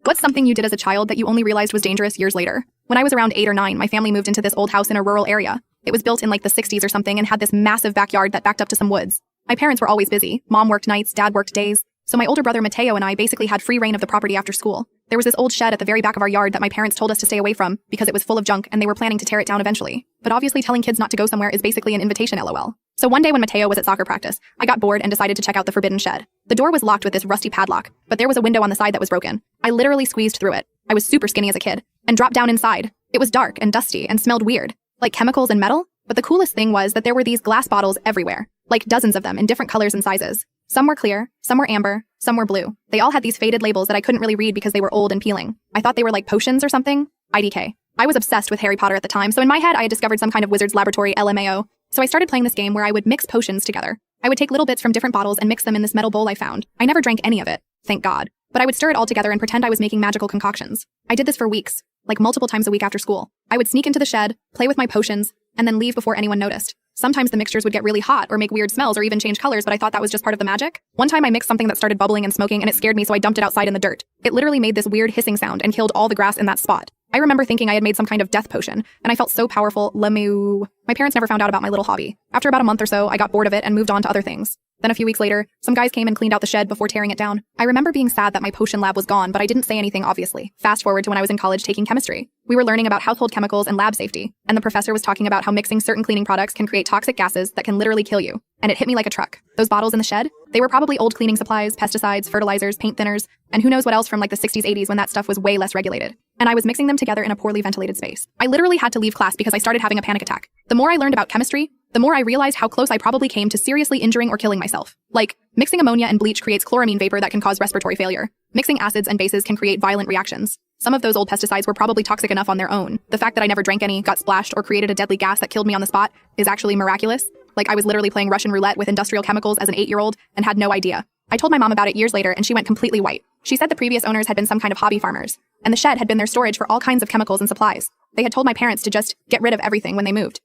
What's something you did as a child that you only realized was dangerous years later? When I was around 8 or 9, my family moved into this old house in a rural area. It was built in like the 60s or something and had this massive backyard that backed up to some woods. My parents were always busy. Mom worked nights, dad worked days. So my older brother Mateo and I basically had free reign of the property after school. There was this old shed at the very back of our yard that my parents told us to stay away from because it was full of junk and they were planning to tear it down eventually. But obviously telling kids not to go somewhere is basically an invitation, lol. So one day when Mateo was at soccer practice, I got bored and decided to check out the forbidden shed. The door was locked with this rusty padlock, but there was a window on the side that was broken. I literally squeezed through it. I was super skinny as a kid and dropped down inside. It was dark and dusty and smelled weird, like chemicals and metal. But the coolest thing was that there were these glass bottles everywhere, like dozens of them in different colors and sizes. Some were clear, some were amber, some were blue. They all had these faded labels that I couldn't really read because they were old and peeling. I thought they were like potions or something. IDK. I was obsessed with Harry Potter at the time, so in my head I had discovered some kind of wizard's laboratory LMAO. So I started playing this game where I would mix potions together. I would take little bits from different bottles and mix them in this metal bowl I found. I never drank any of it, thank God. But I would stir it all together and pretend I was making magical concoctions. I did this for weeks, like multiple times a week after school. I would sneak into the shed, play with my potions, and then leave before anyone noticed. Sometimes the mixtures would get really hot or make weird smells or even change colors, but I thought that was just part of the magic. One time I mixed something that started bubbling and smoking and it scared me, so I dumped it outside in the dirt. It literally made this weird hissing sound and killed all the grass in that spot. I remember thinking I had made some kind of death potion, and I felt so powerful. Lemu. My parents never found out about my little hobby. After about a month or so, I got bored of it and moved on to other things. Then a few weeks later, some guys came and cleaned out the shed before tearing it down. I remember being sad that my potion lab was gone, but I didn't say anything, obviously. Fast forward to when I was in college taking chemistry. We were learning about household chemicals and lab safety, and the professor was talking about how mixing certain cleaning products can create toxic gases that can literally kill you. And it hit me like a truck. Those bottles in the shed, they were probably old cleaning supplies, pesticides, fertilizers, paint thinners, and who knows what else from like the 60s, 80s when that stuff was way less regulated. And I was mixing them together in a poorly ventilated space. I literally had to leave class because I started having a panic attack. The more I learned about chemistry, the more I realized how close I probably came to seriously injuring or killing myself. Like, mixing ammonia and bleach creates chloramine vapor that can cause respiratory failure. Mixing acids and bases can create violent reactions. Some of those old pesticides were probably toxic enough on their own. The fact that I never drank any, got splashed, or created a deadly gas that killed me on the spot is actually miraculous. Like I was literally playing Russian roulette with industrial chemicals as an 8-year-old and had no idea. I told my mom about it years later and she went completely white. She said the previous owners had been some kind of hobby farmers, and the shed had been their storage for all kinds of chemicals and supplies. They had told my parents to just get rid of everything when they moved.